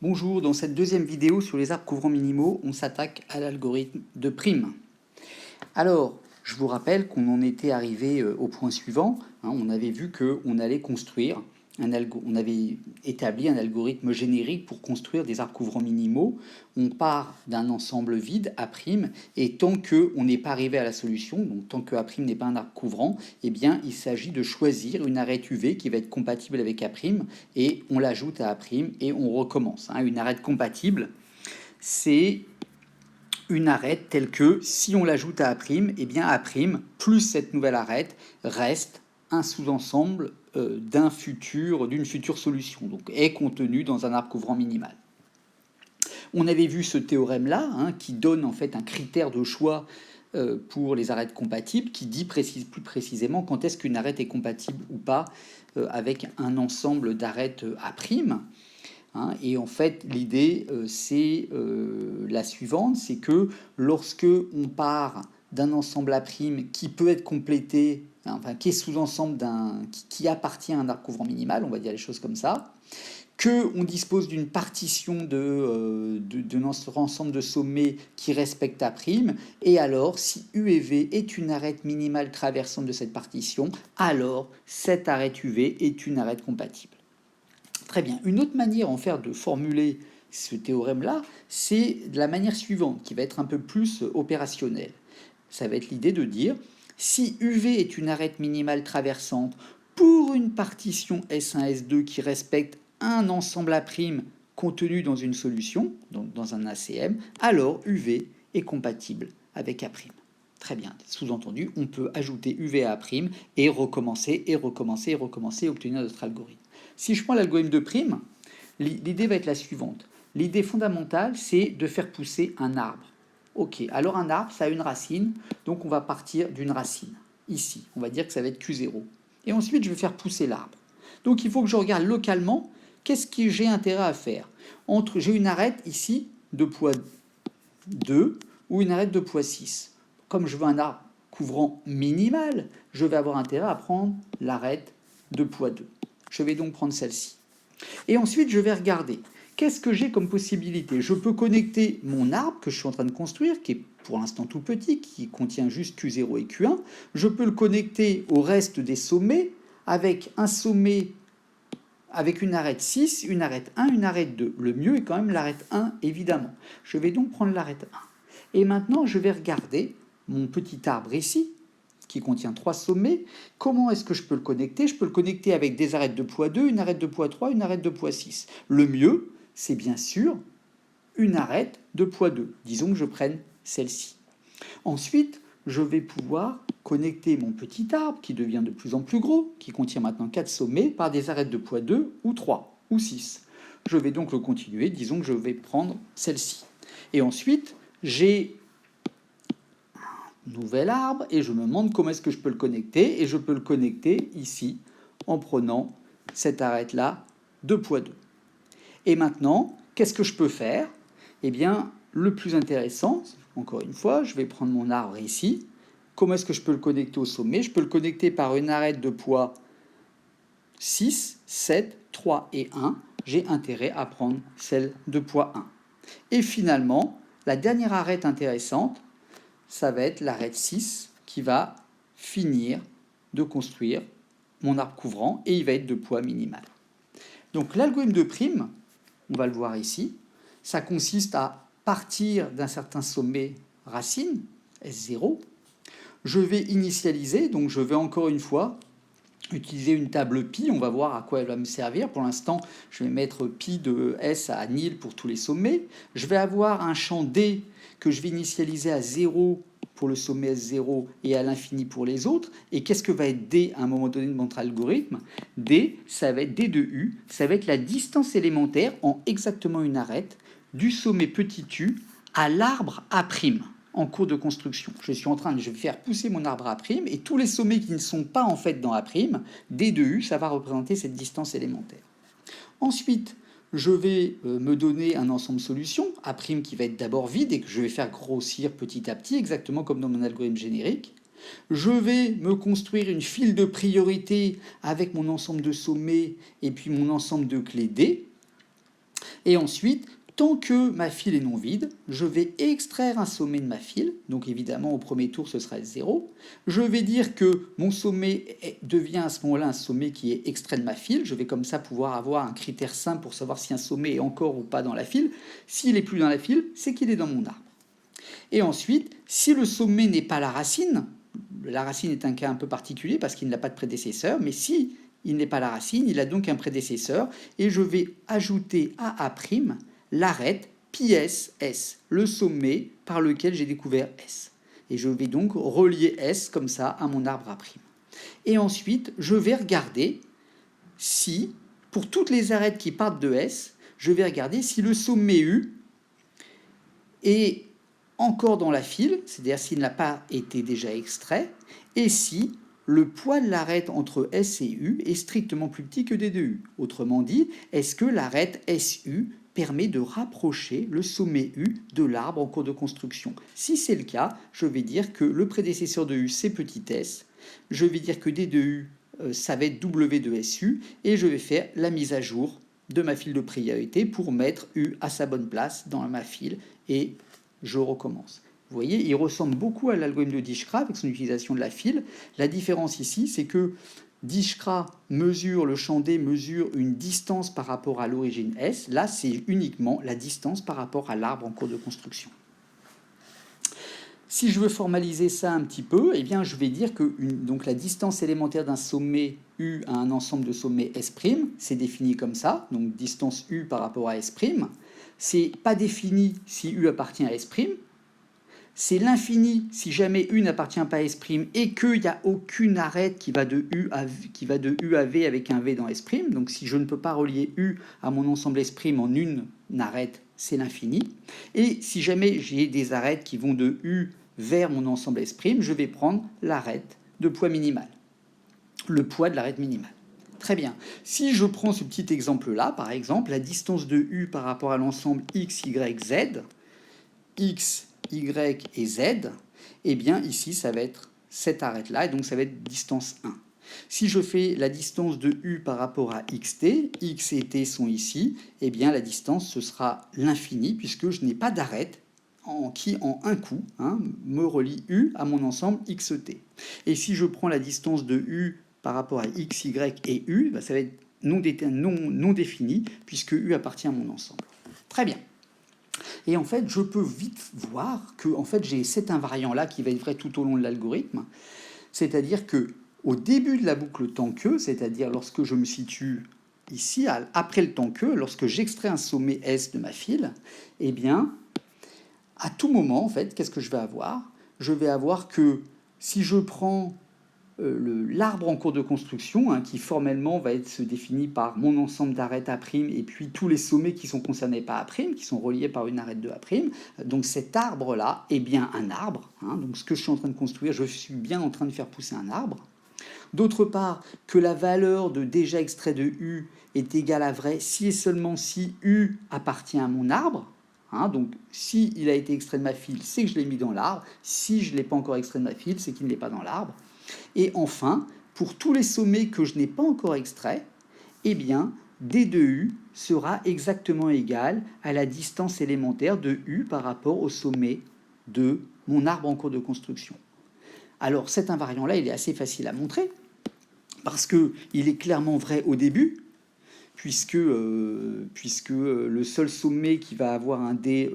Bonjour, dans cette deuxième vidéo sur les arbres couvrants minimaux, on s'attaque à l'algorithme de prime. Alors, je vous rappelle qu'on en était arrivé au point suivant. On avait vu qu'on allait construire, on avait établi un algorithme générique pour construire des arbres couvrants minimaux. On part d'un ensemble vide, A', et tant qu'on n'est pas arrivé à la solution, donc tant que A' n'est pas un arbre couvrant, eh bien, il s'agit de choisir une arête UV qui va être compatible avec A', et on l'ajoute à A', et on recommence. Une arête compatible, c'est une arête telle que, si on l'ajoute à A', eh bien A', plus cette nouvelle arête, reste un sous-ensemble d'une future solution, donc est contenu dans un arbre couvrant minimal. On avait vu ce théorème-là, qui donne en fait un critère de choix pour les arêtes compatibles, qui dit plus précisément quand est-ce qu'une arête est compatible ou pas avec un ensemble d'arêtes A'. Et en fait, l'idée, c'est la suivante, c'est que lorsque on part d'un ensemble A' qui peut être complété, enfin qui est sous-ensemble qui appartient à un arbre couvrant minimal, on va dire les choses comme ça, qu'on dispose d'une partition d'un ensemble de sommets qui respecte A', et alors, si U et V est une arête minimale traversante de cette partition, alors cette arête UV est une arête compatible. Très bien. Une autre manière en fait de formuler ce théorème-là, c'est de la manière suivante, qui va être un peu plus opérationnelle. Ça va être l'idée de dire, si UV est une arête minimale traversante pour une partition S1, S2 qui respecte un ensemble A' contenu dans une solution, donc dans un ACM, alors UV est compatible avec A'. Très bien. Sous-entendu, on peut ajouter UV à A' et recommencer, et recommencer, et recommencer, et obtenir notre algorithme. Si je prends l'algorithme de prime, l'idée va être la suivante. L'idée fondamentale, c'est de faire pousser un arbre. Ok, alors un arbre, ça a une racine, donc on va partir d'une racine. Ici, on va dire que ça va être Q0. Et ensuite, je vais faire pousser l'arbre. Donc il faut que je regarde localement, qu'est-ce que j'ai intérêt à faire. J'ai une arête ici de poids 2 ou une arête de poids 6. Comme je veux un arbre couvrant minimal, je vais avoir intérêt à prendre l'arête de poids 2. Je vais donc prendre celle-ci. Et ensuite, je vais regarder. Qu'est-ce que j'ai comme possibilité? Je peux connecter mon arbre que je suis en train de construire, qui est pour l'instant tout petit, qui contient juste Q0 et Q1. Je peux le connecter au reste des sommets avec un sommet avec une arête 6, une arête 1, une arête 2. Le mieux est quand même l'arête 1, évidemment. Je vais donc prendre l'arête 1. Et maintenant, je vais regarder mon petit arbre ici, qui contient 3 sommets. Comment est-ce que je peux le connecter? Je peux le connecter avec des arêtes de poids 2, une arête de poids 3, une arête de poids 6. Le mieux, c'est bien sûr une arête de poids 2. Disons que je prenne celle-ci. Ensuite, je vais pouvoir connecter mon petit arbre, qui devient de plus en plus gros, qui contient maintenant 4 sommets, par des arêtes de poids 2 ou 3 ou 6. Je vais donc le continuer. Disons que je vais prendre celle-ci. Et ensuite, j'ai nouvel arbre et je me demande comment est-ce que je peux le connecter, et je peux le connecter ici en prenant cette arête-là de poids 2. Et maintenant, qu'est-ce que je peux faire? Eh bien, le plus intéressant, encore une fois, je vais prendre mon arbre ici. Comment est-ce que je peux le connecter au sommet? Je peux le connecter par une arête de poids 6, 7, 3 et 1. J'ai intérêt à prendre celle de poids 1. Et finalement, la dernière arête intéressante, ça va être l'arête 6 qui va finir de construire mon arbre couvrant, et il va être de poids minimal. Donc l'algorithme de prime, on va le voir ici, ça consiste à partir d'un certain sommet racine, S0. Je vais initialiser, donc je vais encore une fois utiliser une table pi, on va voir à quoi elle va me servir. Pour l'instant, je vais mettre pi de S à nil pour tous les sommets. Je vais avoir un champ D que je vais initialiser à 0 pour le sommet S0 et à l'infini pour les autres. Et qu'est-ce que va être D à un moment donné de notre algorithme? D, ça va être D de U, ça va être la distance élémentaire en exactement une arête du sommet petit u à l'arbre A' en cours de construction. Je vais faire pousser mon arbre A', et tous les sommets qui ne sont pas en fait dans A', D de U, ça va représenter cette distance élémentaire. Ensuite, je vais me donner un ensemble solution, A' qui va être d'abord vide et que je vais faire grossir petit à petit, exactement comme dans mon algorithme générique. Je vais me construire une file de priorité avec mon ensemble de sommets et puis mon ensemble de clés D. Et ensuite, tant que ma file est non vide, je vais extraire un sommet de ma file. Donc évidemment, au premier tour, ce sera 0. Je vais dire que mon sommet devient à ce moment-là un sommet qui est extrait de ma file. Je vais comme ça pouvoir avoir un critère simple pour savoir si un sommet est encore ou pas dans la file. S'il n'est plus dans la file, c'est qu'il est dans mon arbre. Et ensuite, si le sommet n'est pas la racine est un cas un peu particulier parce qu'il n'a pas de prédécesseur, mais si il n'est pas la racine, il a donc un prédécesseur, et je vais ajouter à A' l'arête pi s, le sommet par lequel j'ai découvert S. Et je vais donc relier S comme ça à mon arbre A'. Et ensuite, je vais regarder si, pour toutes les arêtes qui partent de S, je vais regarder si le sommet U est encore dans la file, c'est-à-dire s'il n'a pas été déjà extrait, et si le poids de l'arête entre S et U est strictement plus petit que D de U. Autrement dit, est-ce que l'arête SU permet de rapprocher le sommet U de l'arbre en cours de construction? Si c'est le cas, je vais dire que le prédécesseur de U, c'est petit s, je vais dire que D de U, ça va être W de SU, et je vais faire la mise à jour de ma file de priorité pour mettre U à sa bonne place dans ma file, et je recommence. Vous voyez, il ressemble beaucoup à l'algorithme de Dijkstra avec son utilisation de la file. La différence ici, c'est que Dijkstra mesure, le champ D mesure une distance par rapport à l'origine S. Là, c'est uniquement la distance par rapport à l'arbre en cours de construction. Si je veux formaliser ça un petit peu, eh bien, je vais dire que donc la distance élémentaire d'un sommet U à un ensemble de sommets S', c'est défini comme ça, donc distance U par rapport à S'. C'est pas défini si U appartient à S'. C'est l'infini si jamais U n'appartient pas à S' et qu'il n'y a aucune arête qui va de U à V avec un V dans S'. Donc si je ne peux pas relier U à mon ensemble S' en une arête, c'est l'infini. Et si jamais j'ai des arêtes qui vont de U vers mon ensemble S', je vais prendre l'arête de poids minimal, le poids de l'arête minimale. Très bien. Si je prends ce petit exemple-là, par exemple, la distance de U par rapport à l'ensemble X, Y, Z, X, Y et Z, eh bien ici, ça va être cette arête-là, et donc ça va être distance 1. Si je fais la distance de U par rapport à XT, X et T sont ici, eh bien la distance, ce sera l'infini, puisque je n'ai pas d'arête qui, en un coup, me relie U à mon ensemble XT. Et si je prends la distance de U par rapport à X, Y et U, ça va être non défini, puisque U appartient à mon ensemble. Très bien. Et en fait, je peux vite voir que en fait, j'ai cet invariant-là qui va être vrai tout au long de l'algorithme. C'est-à-dire que au début de la boucle temps que, c'est-à-dire lorsque je me situe ici, après le temps que, lorsque j'extrais un sommet S de ma file, eh bien, à tout moment, en fait, qu'est-ce que je vais avoir? Je vais avoir que si je prends l'arbre en cours de construction, qui formellement va être défini par mon ensemble d'arêtes A', et puis tous les sommets qui sont concernés par A', qui sont reliés par une arête de A'. Donc cet arbre-là est bien un arbre. Donc ce que je suis en train de construire, je suis bien en train de faire pousser un arbre. D'autre part, que la valeur de déjà extrait de U est égale à vrai si et seulement si U appartient à mon arbre. Donc, si il a été extrait de ma file, c'est que je l'ai mis dans l'arbre. Si je ne l'ai pas encore extrait de ma file, c'est qu'il n'est pas dans l'arbre. Et enfin, pour tous les sommets que je n'ai pas encore extraits, eh bien, D de U sera exactement égal à la distance élémentaire de U par rapport au sommet de mon arbre en cours de construction. Alors, cet invariant-là, il est assez facile à montrer, parce qu'il est clairement vrai au début, puisque le seul sommet qui va avoir un D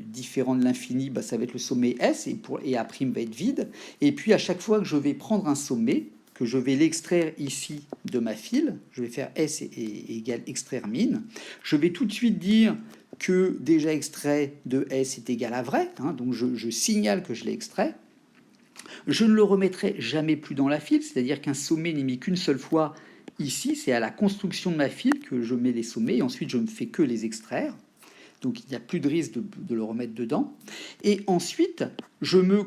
différent de l'infini, ça va être le sommet S, et A' va être vide. Et puis à chaque fois que je vais prendre un sommet, que je vais l'extraire ici de ma file, je vais faire S égale extraire min, je vais tout de suite dire que déjà extrait de S est égal à vrai, donc je signale que je l'ai extrait. Je ne le remettrai jamais plus dans la file, c'est-à-dire qu'un sommet n'est mis qu'une seule fois. Ici, c'est à la construction de ma file que je mets les sommets, et ensuite je ne fais que les extraire. Donc il n'y a plus de risque de le remettre dedans. Et ensuite, tout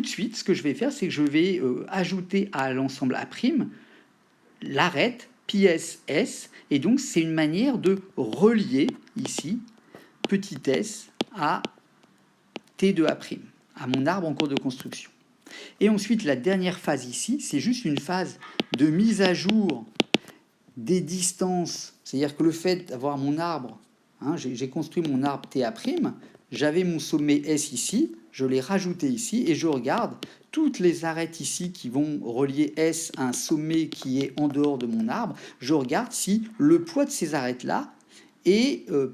de suite, ce que je vais faire, c'est que je vais ajouter à l'ensemble A' l'arête pi s, et donc c'est une manière de relier ici petit s à t de A', à mon arbre en cours de construction. Et ensuite, la dernière phase ici, c'est juste une phase de mise à jour des distances, c'est-à-dire que le fait d'avoir mon arbre, hein, j'ai construit mon arbre TA', j'avais mon sommet S ici, je l'ai rajouté ici, et je regarde toutes les arêtes ici qui vont relier S à un sommet qui est en dehors de mon arbre, je regarde si le poids de ces arêtes-là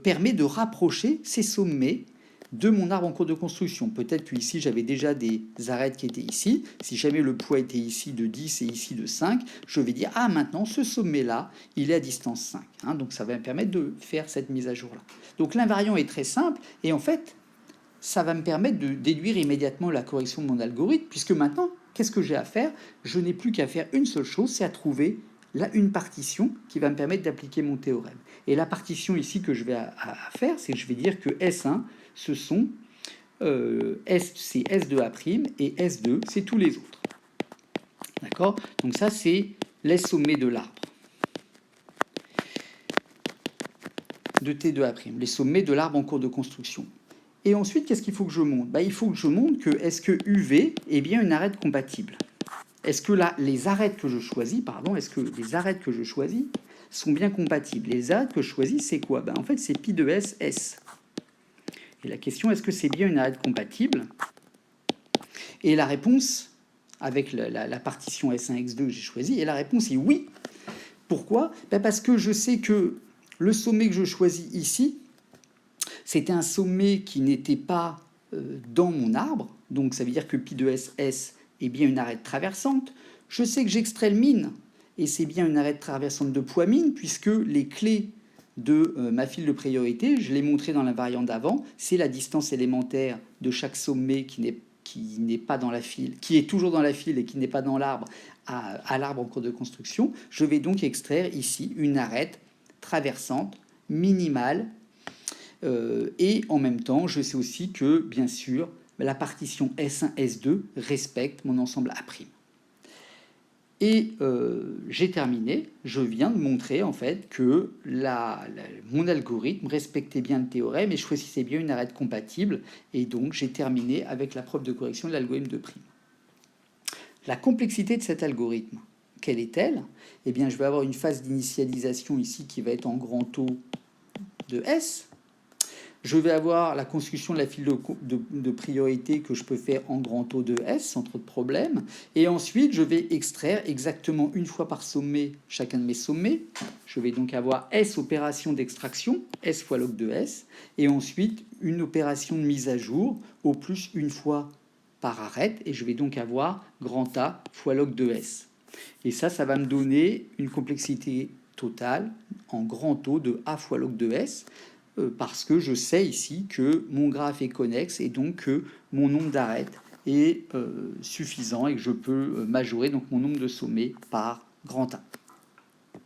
permet de rapprocher ces sommets de mon arbre en cours de construction. Peut-être que ici j'avais déjà des arêtes qui étaient ici. Si jamais le poids était ici de 10 et ici de 5, je vais dire, ah maintenant ce sommet-là, il est à distance 5. Hein, donc ça va me permettre de faire cette mise à jour-là. Donc l'invariant est très simple, et en fait, ça va me permettre de déduire immédiatement la correction de mon algorithme, puisque maintenant, qu'est-ce que j'ai à faire? Je n'ai plus qu'à faire une seule chose, c'est à trouver là une partition qui va me permettre d'appliquer mon théorème. Et la partition ici que je vais à faire, c'est que je vais dire que S1, ce sont c'est S2A' et S2, c'est tous les autres. D'accord? Donc ça, c'est les sommets de l'arbre de T2A', les sommets de l'arbre en cours de construction. Et ensuite, qu'est-ce qu'il faut que je montre? Il faut que je montre que est-ce que UV est bien une arête compatible? Est-ce que là, les arêtes que je choisis, est-ce que les arêtes que je choisis sont bien compatibles? Les arêtes que je choisis, c'est quoi? En fait, c'est pi de S, S. Et la question, est-ce que c'est bien une arête compatible? Et la réponse, avec la partition S1, X2 que j'ai choisie, et la réponse est oui. Pourquoi? Parce que je sais que le sommet que je choisis ici, c'était un sommet qui n'était pas dans mon arbre, donc ça veut dire que pi de S, S est bien une arête traversante. Je sais que j'extrais le min, et c'est bien une arête traversante de poids min, puisque les clés de ma file de priorité, je l'ai montré dans la variante d'avant, c'est la distance élémentaire de chaque sommet qui n'est pas dans la file, qui est toujours dans la file et qui n'est pas dans l'arbre, à l'arbre en cours de construction. Je vais donc extraire ici une arête traversante minimale, et en même temps, je sais aussi que, bien sûr, la partition S1, S2 respecte mon ensemble A'. Et j'ai terminé, je viens de montrer en fait que mon algorithme respectait bien le théorème et choisissait bien une arête compatible, et donc j'ai terminé avec la preuve de correction de l'algorithme de prime. La complexité de cet algorithme, quelle est-elle? Eh bien, je vais avoir une phase d'initialisation ici qui va être en grand O de S. Je vais avoir la construction de la file de priorité que je peux faire en grand O de S sans trop de problème. Et ensuite, je vais extraire exactement une fois par sommet chacun de mes sommets. Je vais donc avoir S opération d'extraction, S fois log de S. Et ensuite, une opération de mise à jour, au plus une fois par arête. Et je vais donc avoir grand A fois log de S. Et ça va me donner une complexité totale en grand O de A fois log de S, parce que je sais ici que mon graphe est connexe et donc que mon nombre d'arêtes est suffisant et que je peux majorer donc mon nombre de sommets par grand A.